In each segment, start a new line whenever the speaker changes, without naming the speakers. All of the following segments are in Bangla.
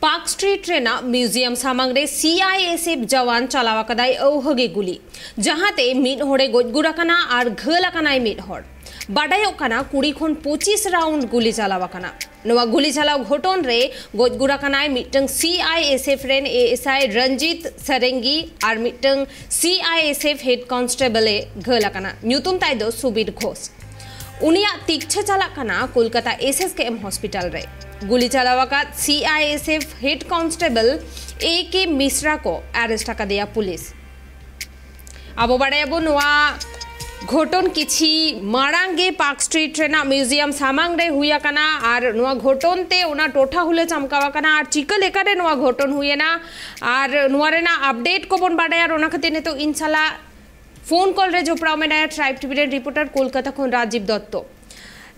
पार्क स्ट्रीट रेना म्यूजियम सामग्रे CISF जवान चलावाकदाई औहगे गुली जहाते मिड होड़े गोजगुराकाना और घलाकानाय मिड होड़ बाडायोकाना 20 खन 25 राउंड गुली चलावाकाना नवा गुली चलाव घटन रे गोजगुराकानाय मिटंग CISF रेन ASI रंजीत सरेंगी और मिटंग CISF हेड कांस्टेबल घलाकाना न्यूतुम ताइदो सुबीर घोष उनिया तीक्षे चलाकाना कोलकाता SSKM हॉस्पिटल रे गुली चलावाका CISF head constable AK Mishra को अरेस्ट का दिया पुलिस अब बाड़ायाबो नोआ घटन किछि मारांगे पार्क स्ट्रीट रेना म्यूजियम सामांग रे हुया कना और नोआ घटन ते ओना टोठा हुले चमकावा कना और चिकल एकारे नोआ घटन हुए ना और नोआ रेना अपडेट को बन बाड़ाया रोना खातिर ने तो इंशाल्लाह फोन कॉल रे जोपड़ा में नया ट्राइब टीवी रिपोर्टर कोलकाता खन राजीव दत्त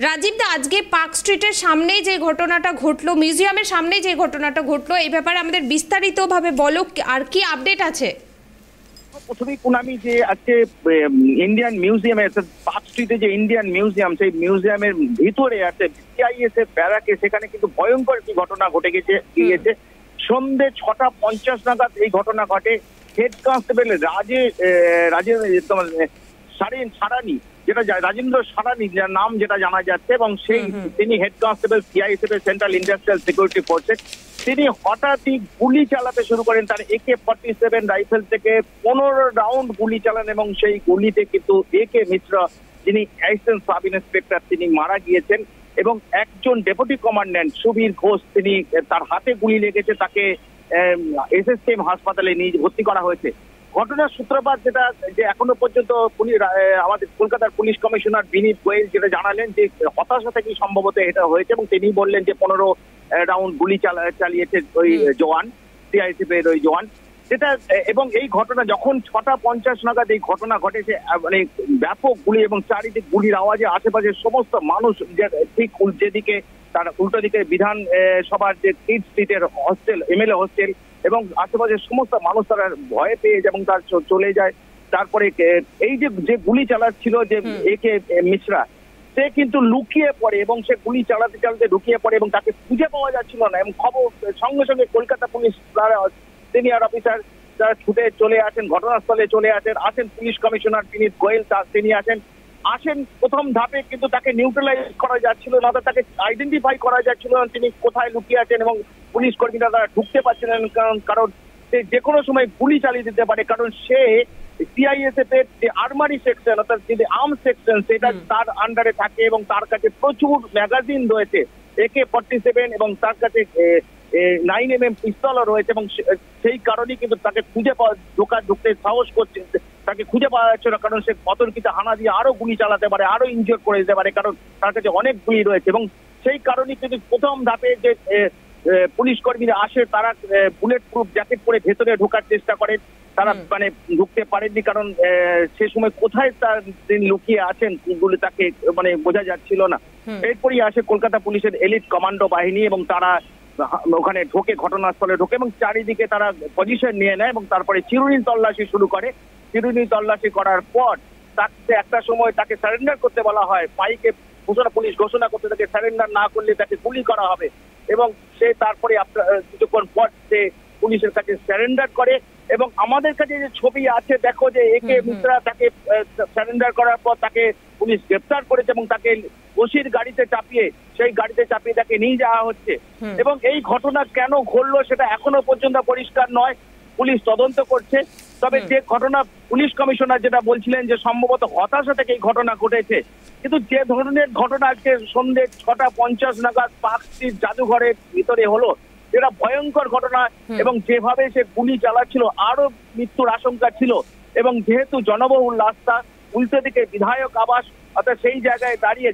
राजीव दा आज के पार्क स्ट्रीटर सामने जे घटनाटा घटलो म्यूजियमेर सामने जे घटनाटा घटलो এই ব্যাপারে আমাদের বিস্তারিতভাবে বলো আর কি আপডেট আছে
প্রথমেই কুনামি যে আজকে ইন্ডিয়ান মিউজিয়ামে পার্ক স্ট্রিটে যে ইন্ডিয়ান মিউজিয়াম সেই মিউজিয়ামের ভিতরে আছে CISF ব্যারাকে সেখানে কিন্তু ভয়ঙ্কর কি ঘটনা ঘটে গিয়েছে সন্ধ্যে 6:50 নাগাদ এই ঘটনা ঘটে হেড কনস্টেবল সারানি যেটা রাজেন্দ্র সারানি নাম যেটা জানা যাচ্ছে এবং সেই তিনি হেড কনস্টেবল CISF এর সেন্ট্রাল ইন্ডাস্ট্রিয়াল সিকিউরিটি ফোর্সের তিনি হঠাৎই গুলি চালাতে শুরু করেন তার AK-47 রাইফেল থেকে 15 রাউন্ড গুলি চালান এবং সেই গুলিতে কিন্তু AK মিশ্র যিনি অ্যাসিস্ট্যান্ট সাব ইন্সপেক্টর তিনি মারা গিয়েছেন এবং একজন ডেপুটি কমান্ড্যান্ট সুবীর ঘোষ তিনি তার হাতে গুলি লেগেছে তাকে SSKM হাসপাতালে নিয়ে ভর্তি করা হয়েছে ঘটনার সূত্রপাত যেটা যে এখনো পর্যন্ত আমাদের কলকাতার পুলিশ কমিশনার বিনীত গোয়েল যেটা জানালেন যে হতাশা থেকেই সম্ভবত এটা হয়েছে এবং তিনি বললেন যে 15 রাউন্ড গুলি চালিয়েছে ওই জওয়ান CISF এর ওই জওয়ান যেটা এবং এই ঘটনা যখন 6:50 নাগাদ এই ঘটনা ঘটেছে মানে ব্যাপক গুলি এবং চারিদিকে গুলির আওয়াজে আশেপাশের সমস্ত মানুষ ঠিক যেদিকে তার উল্টো দিকে বিধান সভার যে কিড স্ট্রিটের হস্টেল MLA হস্টেল এবং আশেপাশের সমস্ত মানুষ তারা ভয় পেয়ে এবং তার চলে যায় তারপরে এই যে গুলি চালাচ্ছিল যে AK মিশ্রা সে কিন্তু লুকিয়ে পড়ে এবং সে গুলি চালাতে চালাতে ঢুকিয়ে পড়ে এবং তাকে খুঁজে পাওয়া যাচ্ছিল না এবং খবর সঙ্গে সঙ্গে কলকাতা পুলিশ সিনিয়র অফিসার যারা ছুটে চলে আসেন ঘটনাস্থলে চলে আসেন পুলিশ কমিশনার বিনীত গোয়েল তিনি আসেন প্রথম ধাপে কিন্তু তাকে নিউট্রালাইজ করা যাচ্ছিল না তাকে আইডেন্টিফাই করা যাচ্ছিল না তিনি কোথায় লুকিয়ে আছেন এবং পুলিশ কর্মীরা তারা ঢুকতে পারছিলেন কারণ সে যে কোনো সময় গুলি চালিয়ে দিতে পারে কারণ সে CISF এর যে আর্মারি সেকশন অর্থাৎ যে আর্ম সেকশন সেটা তার আন্ডারে থাকে এবং তার কাছে প্রচুর ম্যাগাজিন রয়েছে AK-47 এবং তার কাছে 9mm পিস্তলও রয়েছে এবং সেই কারণেই কিন্তু তাকে খুঁজে ঢুকতে সাহস করছে তাকে খুঁজে পাওয়া যাচ্ছে না কারণ সে অতর্কিত হানা দিয়ে আরো গুলি চালাতে পারে আরো ইনজিওর করে দিতে পারে কারণ তার কাছে অনেক গুলি রয়েছে এবং সেই কারণেই কিন্তু প্রথম ধাপে যে পুলিশ কর্মীরা আসে তারা বুলেট প্রুফ জ্যাকেট পরে ভেতরে ঢোকার চেষ্টা করে তারা মানে ঢুকতে পারেননি কারণ সে সময় কোথায় তিনি লুকিয়ে আছেন বলে তাকে মানে বোঝা যাচ্ছিল না এরপরই আসে কলকাতা পুলিশের এলিট কমান্ডো বাহিনী এবং তারা ওখানে ঢোকে ঘটনাস্থলে ঢোকে এবং চারিদিকে তারা পজিশন নিয়ে নেয় এবং তারপরে চিরুনি তল্লাশি শুরু করে চিরুনি তল্লাশি করার পর তাকে একটা সময় তাকে সারেন্ডার করতে বলা হয় পাইকে পুলিশ ঘোষণা করতে তাকে সারেন্ডার না করলে তাকে গুলি করা হবে এবং সে তারপরে কিছুক্ষণ পর সে পুলিশের কাছে সারেন্ডার করে এবং আমাদের কাছে যে ছবি আছে দেখো যে AK মিশ্রা তাকে সারেন্ডার করার পর তাকে পুলিশ গ্রেফতার করেছে এবং তাকে ওসির গাড়িতে চাপিয়ে সেই গাড়িতে চাপিয়ে তাকে নিয়ে যাওয়া হচ্ছে এবং এই ঘটনা কেন ঘটলো সেটা এখনো পর্যন্ত পরিষ্কার নয় পুলিশ তদন্ত করছে তবে যে ঘটনা পুলিশ কমিশনার যেটা বলছিলেন যে সম্ভবত হতাশা থেকে এই ঘটনা ঘটেছে কিন্তু যে ধরনের ঘটনা আজকে সন্ধ্যে 6:50 নাগাদ পার্ক স্ট্রিট জাদুঘরের ভিতরে হলো যেটা ভয়ঙ্কর ঘটনা এবং যেভাবে সে গুলি চালাচ্ছিল আরো মৃত্যুর আশঙ্কা ছিল এবং যেহেতু জনবহুল রাস্তা উল্টো দিকে বিধায়ক আবাস অর্থাৎ সেই জায়গায় দাঁড়িয়ে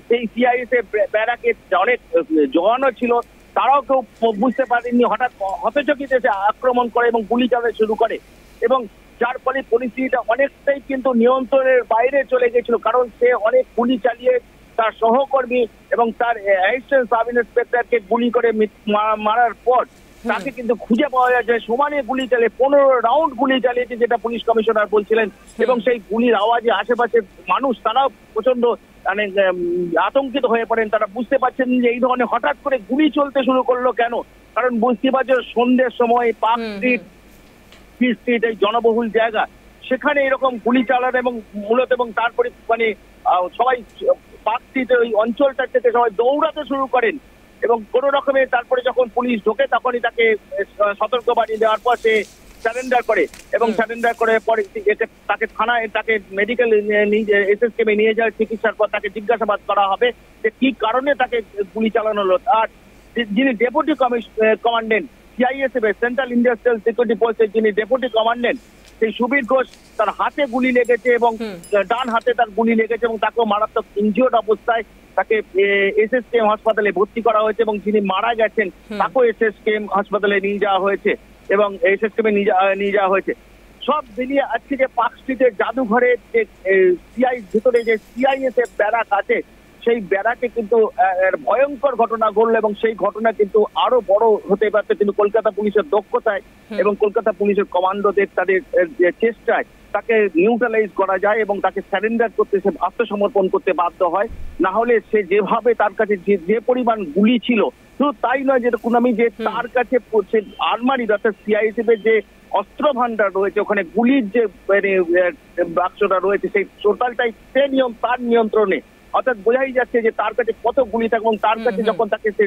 সেই CISF ব্যারাকে অনেক জওয়ানও ছিল তারাও কেউ বুঝতে পারেননি হঠাৎ হতচকিতে সে আক্রমণ করে এবং গুলি চালাতে শুরু করে এবং যার ফলে পরিস্থিতিটা অনেকটাই কিন্তু নিয়ন্ত্রণের বাইরে চলে গেছিল কারণ সে অনেক গুলি চালিয়ে তার সহকর্মী এবং তার অ্যাসিস্ট্যান্ট সাব ইন্সপেক্টরকে গুলি করে মারার পর তাকে কিন্তু খুঁজে পাওয়া যাচ্ছে সমানে গুলি চালিয়ে 15 রাউন্ড গুলি চালিয়েছে যেটা পুলিশ কমিশনার বলছিলেন এবং সেই গুলির আওয়াজে আশেপাশে মানুষ তারাও প্রচন্ড আতঙ্কিত হয়ে পড়েন। তারা বুঝতে পারছেন যে এই ধরনের হঠাৎ করে গুলি চলতে শুরু করলো কেন, কারণ বুঝতে পারছো সন্ধ্যের সময় পার্ক স্ট্রিট এই জনবহুল জায়গা, সেখানে এরকম গুলি চালানো এবং মূলত এবং তারপরে মানে সবাই পার্ক স্ট্রিটের ওই অঞ্চলটা থেকে সবাই দৌড়াতে শুরু করেন এবং কোনো রকমে তারপরে যখন পুলিশ ঢোকে তখনই তাকে সতর্কবাণী দেওয়ার পর সে সারেন্ডার করে এবং সারেন্ডার করে পরে তাকে থানায় তাকে মেডিকেল এসএসকেমে নিয়ে যায়। চিকিৎসার পর তাকে জিজ্ঞাসাবাদ করা হবে যে কি কারণে তাকে গুলি চালানো হলো। আর যিনি deputy commandant CISF central industrial security ফোর্সের যিনি ডেপুটি কমান্ডেন্ট সেই সুবীর ঘোষ, তার হাতে গুলি লেগেছে এবং ডান হাতে তার গুলি লেগেছে এবং তাকেও মারাত্মক ইনজিওর্ড অবস্থায় তাকে এসএসকেএম হাসপাতালে ভর্তি করা হয়েছে এবং যিনি মারা গেছেন তাকেও এসএসকেএম হাসপাতালে নিয়ে যাওয়া হয়েছে এবং এসএসকেএম নিয়ে যাওয়া হয়েছে। সব মিলিয়ে আজকে যে পার্ক স্ট্রিটের জাদুঘরের যে ভিতরে যে সিআইএসএফ ব্যারাক আছে সেই ব্যারাকে কিন্তু ভয়ঙ্কর ঘটনা ঘটলো এবং সেই ঘটনা কিন্তু আরো বড় হতে পারছে, কিন্তু কলকাতা পুলিশের দক্ষতায় এবং কলকাতা পুলিশের কমান্ডোদের তাদের চেষ্টায় তাকে নিউট্রালাইজ করা যায় এবং তাকে সারেন্ডার করতে, সে আত্মসমর্পণ করতে বাধ্য হয়। না হলে সে যেভাবে তার কাছে যে পরিমাণ গুলি ছিল, শুধু তাই নয় যেটা কুনামি যে তার কাছে আলমারি অর্থাৎ সিআইএসএফ এর যে অস্ত্র ভান্ডার রয়েছে ওখানে গুলির যে বাক্সটা রয়েছে সেই টোটালটাই তার নিয়ন্ত্রণে, অর্থাৎ বোঝাই যাচ্ছে যে তার কাছে কত গুলি থাকে এবং তার কাছে যখন তাকে সে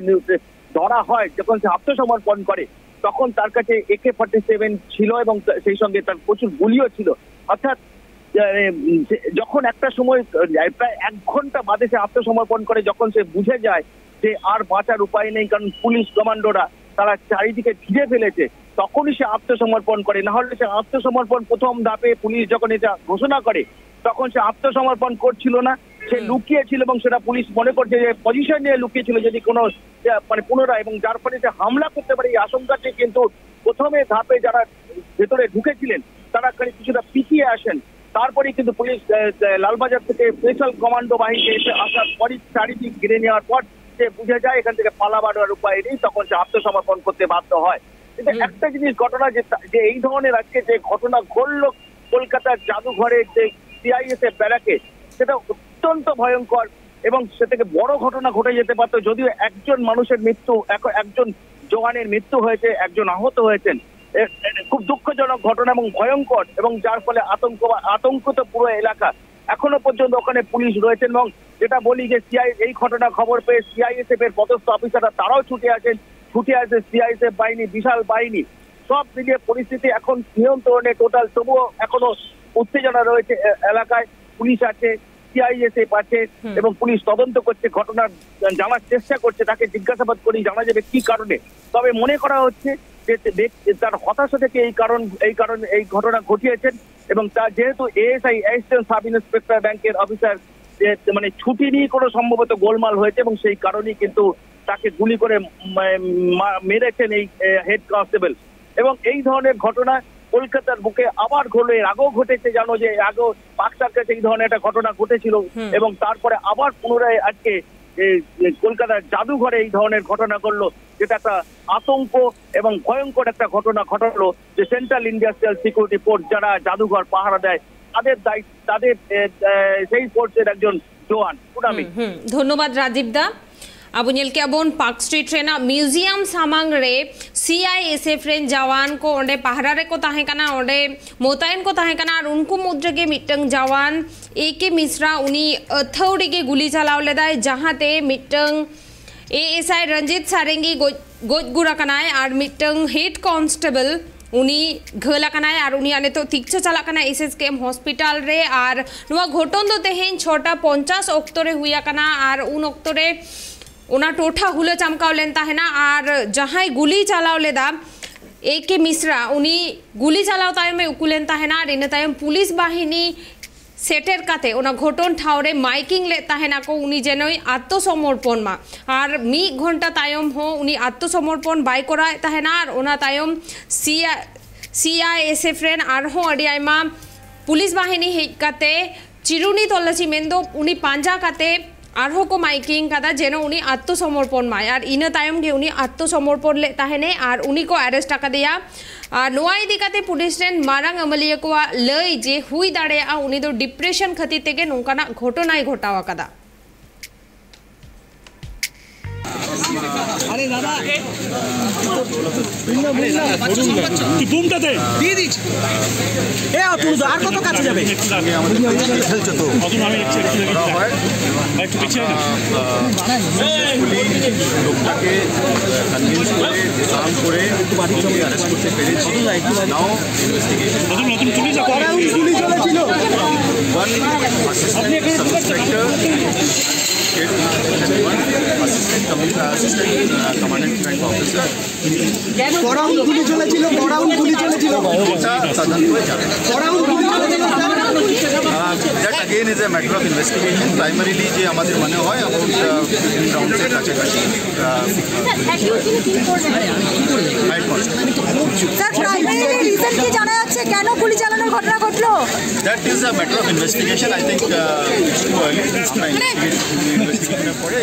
ধরা হয়, যখন সে আত্মসমর্পণ করে তখন তার কাছে AK-47 ছিল এবং সেই সঙ্গে তার প্রচুর গুলিও ছিল। অর্থাৎ যখন একটা সময় প্রায় 1 ঘন্টা বাদে সে আত্মসমর্পণ করে, যখন সে বুঝে যায় যে আর বাঁচার উপায় নেই কারণ পুলিশ কমান্ডোরা তারা চারিদিকে ঘিরে ফেলেছে, তখনই সে আত্মসমর্পণ করে। না হলে সে আত্মসমর্পণ প্রথম ধাপে পুলিশ যখন এটা ঘোষণা করে তখন সে আত্মসমর্পণ করছিল না, সে লুকিয়েছিল এবং সেটা পুলিশ মনে করছে যে পজিশন নিয়ে লুকিয়েছিল যদি কোনো মানে পুনরায়, এবং যার ফলে সে হামলা করতে পারে এই আশঙ্কাটি কিন্তু প্রথমে ধাপে যারা ভেতরে ঢুকেছিলেন তারা কিছুটা পিছিয়ে আসেন। তারপরে কিন্তু পুলিশ লালবাজার থেকে স্পেশাল কমান্ডো বাহিনী এসে আসার পরই চারিদিক ঘিরে নেওয়ার পর সে বুঝে যায় এখান থেকে পালাবার উপায় নেই, তখন সে আত্মসমর্পণ করতে বাধ্য হয়। কিন্তু একটা জিনিস ঘটনা যে এই ধরনের আজকে যে ঘটনা ঘটলো কলকাতার জাদুঘরের যে সিআইএসএফ ব্যারাকে, সেটা অত্যন্ত ভয়ঙ্কর এবং সে থেকে বড় ঘটনা ঘটে যেতে পারতো। যদিও একজন মানুষের মৃত্যু, একজন জওয়ানের মৃত্যু হয়েছে, একজন আহত হয়েছেন, খুব দুঃখজনক ঘটনা এবং ভয়ঙ্কর, এবং যার ফলে আতঙ্কিত পুরো এলাকা। এখনো পর্যন্ত ওখানে পুলিশ রয়েছেন এবং যেটা বলি যে এই ঘটনা খবর পেয়ে সিআইএসএফ এর পদস্থ অফিসাররা তারাও ছুটে আসে সিআইএসএফ বাহিনী, বিশাল বাহিনী। সব মিলিয়ে পরিস্থিতি এখন নিয়ন্ত্রণে টোটাল, তবুও এখনো উত্তেজনা রয়েছে এলাকায়। পুলিশ আছে, সিআইএসএফ আছে এবং পুলিশ তদন্ত করছে, ঘটনা জানার চেষ্টা করছে, তাকে জিজ্ঞাসাবাদ করেই জানা যাবে কি কারণে। তবে মনে করা হচ্ছে যে তার হতাশা থেকে এই ঘটনা ঘটিয়েছেন এবং তার যেহেতু এএসআই অ্যাসিস্ট্যান্ট সাব ইন্সপেক্টর ব্যাংকের অফিসার মানে ছুটি নিয়ে কোনো সম্ভবত গোলমাল হয়েছে এবং সেই কারণেই কিন্তু তাকে গুলি করে মেরেছেন এই হেড কনস্টেবল। এবং এই ধরনের ঘটনা কলকাতার বুকে আবার ঘটলো, এর আগেও ঘটেছে, জানো যে আগেও পার্ক সার্কাসে এই ধরনের একটা ঘটনা ঘটেছিল এবং তারপরে আবার পুনরায় আজকে কলকাতার জাদুঘরে এই ধরনের ঘটনা ঘটলো, যেটা একটা আতঙ্ক এবং ভয়ঙ্কর একটা ঘটনা ঘটালো যে সেন্ট্রাল ইন্ডাস্ট্রিয়াল সিকিউরিটি ফোর্স যারা জাদুঘর পাহারা দেয় তাদের সেই ফোর্সের একজন জওয়ান কুনামি।
ধন্যবাদ রাজীব দা। Abu nyel ke abon Park Street rena museum samang re CISF ren jawan ko onde pahara re ko tahe kana onde motain ko tahe kana ar unku mudre ge mittang jawan AK Misra uni athaude ge guli chalaw ledai jahate mittang ASI Ranjit Sarengi goj gura kanai ar mittang head constable उनी घला कनाय और उनी आने तो तीक्षा चला कना SSKM हॉस्पिटल रे और नुआ घोटन दो तेहेन 6:50 अक्तरे हुआ कना और उन अक्तरे उना टोठा हुले चमकाव लेनता है ना और जहाँ गुली चलाव लेदा AK मिश्रा उनी गुली चलाव तायम में उकुलेनता है ना और इन तायम पुलिस बाहिनी सेटर काते उना घोटन ठावरे माइकिंग लेता है ना को उनी जेनोई आत्मसमर्पण मा और 1 घंटा तायम हो उनी आत्मसमर्पण बाय कराता है ना और उना तायम CISF रेन और हो अडी आइमा पुलिस बाहिनी हेज काते चिरुनी तल्लाशी मेंदो उनी पांजा काते आरो को माइकिंग कदा जेनो उनी आत्मसमर्पण मा और इन तायम गे उनी आत्मसमर्पण लेता है ने और उनी को अरेस्ट का दिया नोआई दिकाते पुलिस रेन मारांग अमलिया को लई जे हुई दाड़े उनी दो डिप्रेशन खती तेगे नोंकाना घटनाय घटावा कदा। अरे दादा
বুমটাতে দিয়ে দিচ্ছি। এ অপূর্ব আর কত কাছে যাবে?
খেলছে তো
একটু পিছিয়ে
লোকটাকে কনভিন্স করে ডিসার্ম করে অ্যারেস্ট করতে পেরেছি। নাও investigation one assistant sub-inspector assistant commandant rank officer
গুলি চলেছিল
that again is a matter of investigation. Primarily যে আমাদের মনে হয় about 15 rounds এর কাছাকাছি
স্যার প্রাইমারি রিজন কি জানা যাচ্ছে কেন গুলি চালানোর ঘটনা ঘটলো?
That is a matter of investigation. I think it's too early. আমরা ইনভেস্টিগেশন পরে